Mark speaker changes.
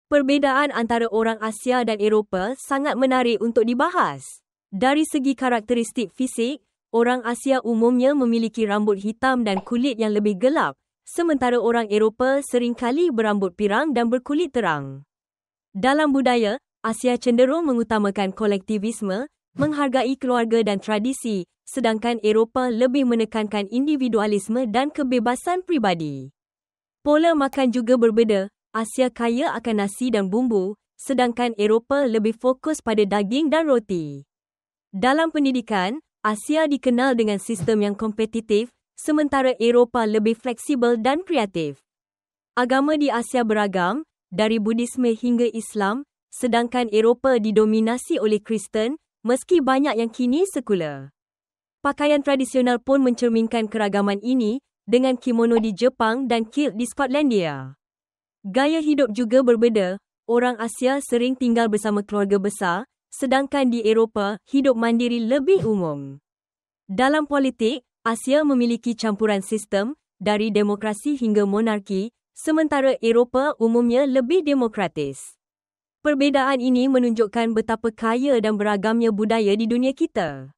Speaker 1: Perbezaan antara orang Asia dan Eropah sangat menarik untuk dibahas. Dari segi karakteristik fisik, orang Asia umumnya memiliki rambut hitam dan kulit yang lebih gelap, sementara orang Eropah seringkali berambut pirang dan berkulit terang. Dalam budaya, Asia cenderung mengutamakan kolektivisme, menghargai keluarga dan tradisi, sedangkan Eropah lebih menekankan individualisme dan kebebasan pribadi. Pola makan juga berbeza. Asia kaya akan nasi dan bumbu, sedangkan Eropah lebih fokus pada daging dan roti. Dalam pendidikan, Asia dikenal dengan sistem yang kompetitif, sementara Eropah lebih fleksibel dan kreatif. Agama di Asia beragam, dari Buddhisme hingga Islam, sedangkan Eropah didominasi oleh Kristen, meski banyak yang kini sekular. Pakaian tradisional pun mencerminkan keragaman ini, dengan kimono di Jepang dan kilt di Skotlandia. Gaya hidup juga berbeza. Orang Asia sering tinggal bersama keluarga besar, sedangkan di Eropah, hidup mandiri lebih umum. Dalam politik, Asia memiliki campuran sistem, dari demokrasi hingga monarki, sementara Eropah umumnya lebih demokratis. Perbezaan ini menunjukkan betapa kaya dan beragamnya budaya di dunia kita.